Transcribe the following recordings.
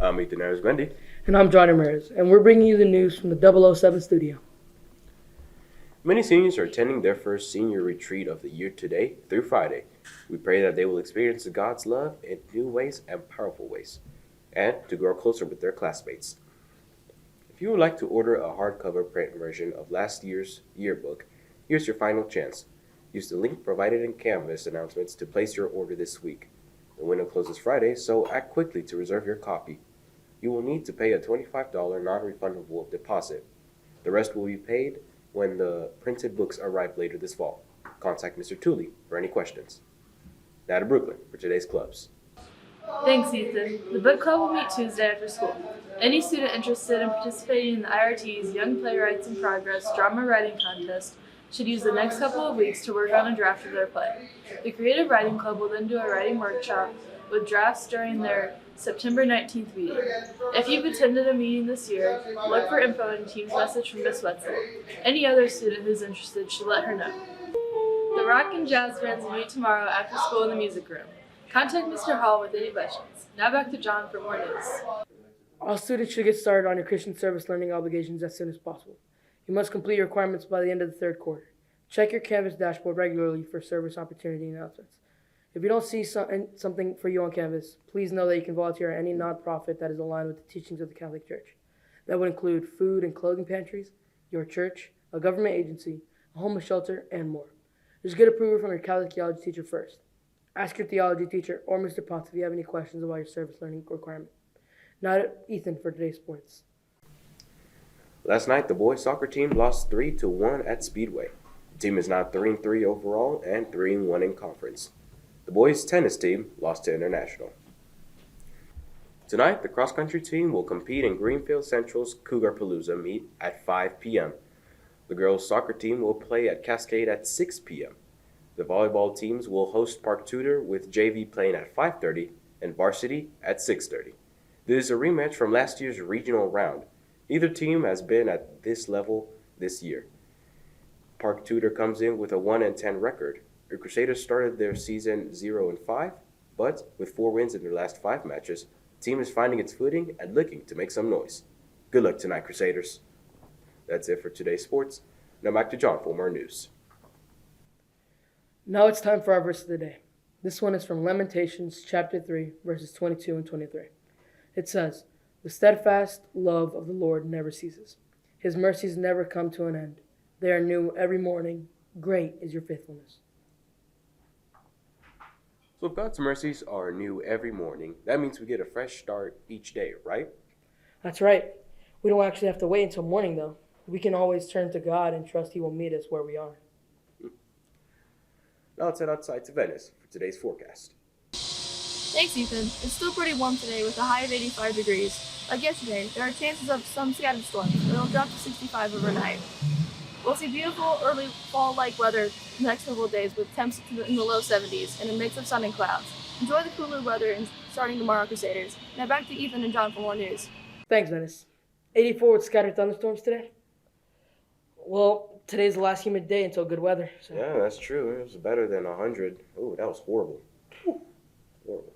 I'm Ethan Gwendy. And I'm John Ramirez, and we're bringing you the news from the 007 studio. Many seniors are attending their first senior retreat of the year today through Friday. We pray that they will experience God's love in new ways and powerful ways, and to grow closer with their classmates. If you would like to order a hardcover print version of last year's yearbook, here's your final chance. Use the link provided in Canvas announcements to place your order this week. The window closes Friday, so act quickly to reserve your copy. You will need to pay a $25 non-refundable deposit. The rest will be paid when the printed books arrive later this fall. Contact Mr. Tooley for any questions. Now to Brooklyn for today's clubs. Thanks, Ethan. The book club will meet Tuesday after school. Any student interested in participating in the IRT's Young Playwrights in Progress drama writing contest should use the next couple of weeks to work on a draft of their play. The Creative Writing Club will then do a writing workshop with drafts during their September 19th meeting. If you've attended a meeting this year, look for info in Team's message from Miss Wetzel. Any other student who's interested should let her know. The rock and jazz bands will meet tomorrow after school in the music room. Contact Mr. Hall with any questions. Now back to John for more news. All students should get started on your Christian service learning obligations as soon as possible. You must complete your requirements by the end of the third quarter. Check your Canvas dashboard regularly for service opportunity announcements. If you don't see something for you on Canvas, please know that you can volunteer at any nonprofit that is aligned with the teachings of the Catholic Church. That would include food and clothing pantries, your church, a government agency, a homeless shelter, and more. Just get approval from your Catholic theology teacher first. Ask your theology teacher or Mr. Potts if you have any questions about your service learning requirement. Now to Ethan for today's sports. Last night, the boys soccer team lost 3-1 at Speedway. The team is now 3-3 overall and 3-1 in conference. The boys tennis team lost to International. Tonight, the cross-country team will compete in Greenfield Central's Cougar Palooza meet at 5 p.m. The girls' soccer team will play at Cascade at 6 p.m. The volleyball teams will host Park Tudor with JV playing at 5:30 and varsity at 6:30. This is a rematch from last year's regional round. Neither team has been at this level this year. Park Tudor comes in with a 1-10 record. The Crusaders started their season 0-5, but with 4 wins in their last 5 matches, the team is finding its footing and looking to make some noise. Good luck tonight, Crusaders. That's it for today's sports. Now back to John for more news. Now it's time for our verse of the day. This one is from Lamentations chapter 3, verses 22 and 23. It says, "The steadfast love of the Lord never ceases. His mercies never come to an end. They are new every morning. Great is your faithfulness." So if God's mercies are new every morning, that means we get a fresh start each day, right? That's right. We don't actually have to wait until morning, though. We can always turn to God and trust He will meet us where we are. Now let's head outside to Venice for today's forecast. Thanks, Ethan. It's still pretty warm today with a high of 85 degrees. Like yesterday, there are chances of some scattered storms, but it'll drop to 65 overnight. We'll see beautiful early fall-like weather the next couple of days with temps in the low 70s and a mix of sun and clouds. Enjoy the cooler weather and starting tomorrow, Crusaders. Now back to Ethan and John for more news. Thanks, Venice. 84 with scattered thunderstorms today? Well, today's the last humid day until good weather. So. Yeah, that's true. It was better than 100. Oh, that was horrible. Horrible.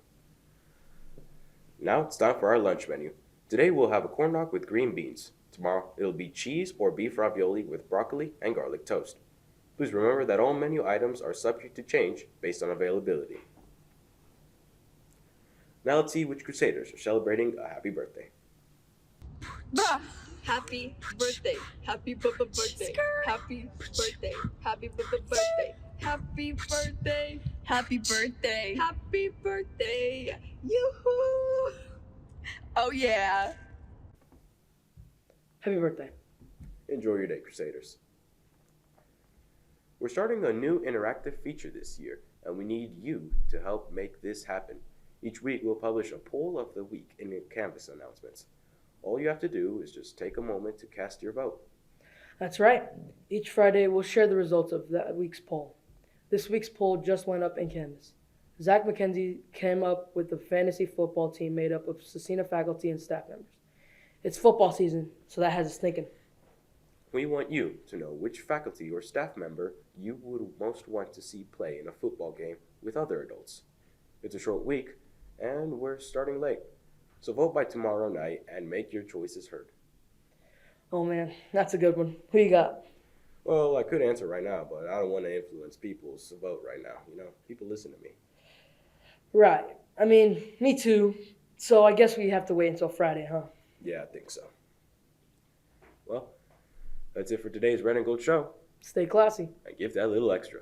Now it's time for our lunch menu. Today we'll have a corn dog with green beans. Tomorrow it'll be cheese or beef ravioli with broccoli and garlic toast. Please remember that all menu items are subject to change based on availability. Now let's see which Crusaders are celebrating a happy birthday. Bruh. Happy birthday. Happy birthday. Happy birthday. Happy birthday. Happy birthday. Happy birthday. Happy birthday. Yoo-hoo. Oh yeah. Happy birthday. Enjoy your day, Crusaders. We're starting a new interactive feature this year, and we need you to help make this happen. Each week we'll publish a poll of the week in the Canvas announcements. All you have to do is just take a moment to cast your vote. That's right. Each Friday we'll share the results of that week's poll. This week's poll just went up in Canvas. Zach McKenzie came up with a fantasy football team made up of Scecina faculty and staff members. It's football season, so that has us thinking. We want you to know which faculty or staff member you would most want to see play in a football game with other adults. It's a short week, and we're starting late. So vote by tomorrow night and make your choices heard. Oh man, that's a good one. Who you got? Well, I could answer right now, but I don't want to influence people's vote right now. People listen to me. Right. I mean, me too. So I guess we have to wait until Friday, huh? Yeah, I think so. Well, that's it for today's Red and Gold show. Stay classy. And give that little extra.